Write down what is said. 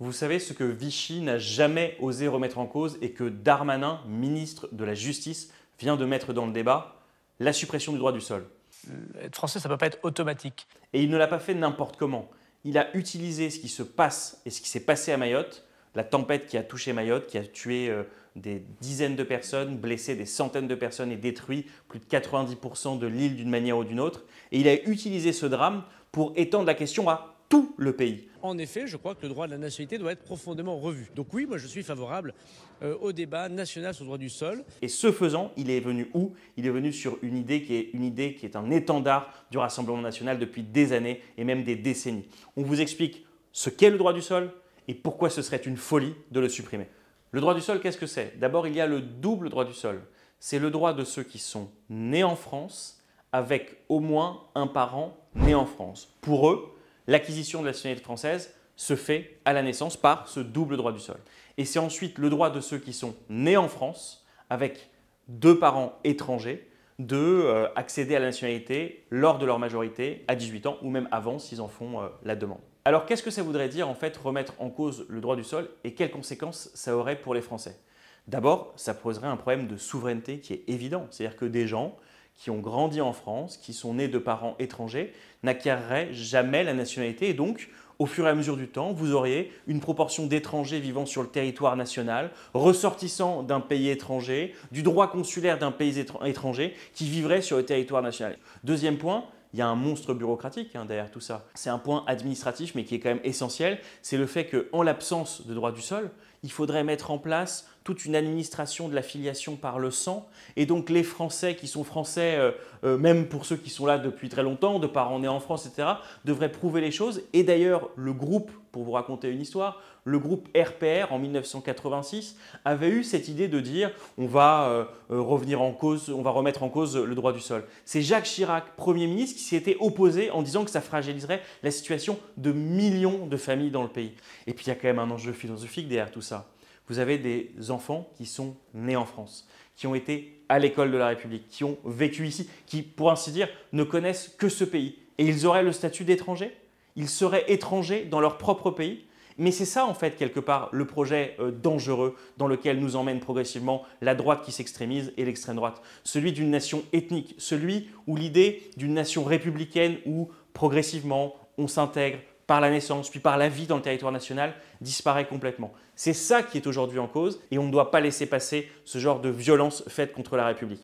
Vous savez ce que Vichy n'a jamais osé remettre en cause et que Darmanin, ministre de la Justice, vient de mettre dans le débat? La suppression du droit du sol. Être français, ça ne peut pas être automatique. Et il ne l'a pas fait n'importe comment. Il a utilisé ce qui se passe et ce qui s'est passé à Mayotte, la tempête qui a touché Mayotte, qui a tué des dizaines de personnes, blessé des centaines de personnes et détruit plus de 90% de l'île d'une manière ou d'une autre. Et il a utilisé ce drame pour étendre la question à tout le pays. En effet, je crois que le droit de la nationalité doit être profondément revu. Donc oui, moi je suis favorable au débat national sur le droit du sol. Et ce faisant, il est venu où? Il est venu sur une idée qui est un étendard du Rassemblement national depuis des années et même des décennies. On vous explique ce qu'est le droit du sol et pourquoi ce serait une folie de le supprimer. Le droit du sol, qu'est-ce que c'est? D'abord, il y a le double droit du sol. C'est le droit de ceux qui sont nés en France avec au moins un parent né en France. Pour eux, l'acquisition de la nationalité française se fait à la naissance par ce double droit du sol. Et c'est ensuite le droit de ceux qui sont nés en France avec deux parents étrangers d'accéder à la nationalité lors de leur majorité à 18 ans ou même avant s'ils en font la demande. Alors qu'est-ce que ça voudrait dire en fait remettre en cause le droit du sol et quelles conséquences ça aurait pour les Français? D'abord, ça poserait un problème de souveraineté qui est évident. C'est-à-dire que des gens qui ont grandi en France, qui sont nés de parents étrangers, n'acquéreraient jamais la nationalité. Et donc, au fur et à mesure du temps, vous auriez une proportion d'étrangers vivant sur le territoire national, ressortissant d'un pays étranger, du droit consulaire d'un pays étranger, qui vivraient sur le territoire national. Deuxième point, il y a un monstre bureaucratique derrière tout ça. C'est un point administratif, mais qui est quand même essentiel. C'est le fait qu'en l'absence de droit du sol, il faudrait mettre en place toute une administration de la filiation par le sang. Et donc les Français qui sont Français, même pour ceux qui sont là depuis très longtemps, de parents nés en France, etc., devraient prouver les choses. Et d'ailleurs, le groupe, pour vous raconter une histoire, le groupe RPR en 1986 avait eu cette idée de dire on va remettre en cause le droit du sol. C'est Jacques Chirac, Premier ministre, qui s'y était opposé en disant que ça fragiliserait la situation de millions de familles dans le pays. Et puis il y a quand même un enjeu philosophique derrière tout ça. Vous avez des enfants qui sont nés en France, qui ont été à l'école de la République, qui ont vécu ici, qui, pour ainsi dire, ne connaissent que ce pays. Et ils auraient le statut d'étrangers? Ils seraient étrangers dans leur propre pays? Mais c'est ça, en fait, quelque part, le projet dangereux dans lequel nous emmène progressivement la droite qui s'extrémise et l'extrême droite. Celui d'une nation ethnique, celui où l'idée d'une nation républicaine où, progressivement, on s'intègre par la naissance, puis par la vie dans le territoire national, disparaît complètement. C'est ça qui est aujourd'hui en cause et on ne doit pas laisser passer ce genre de violence faite contre la République.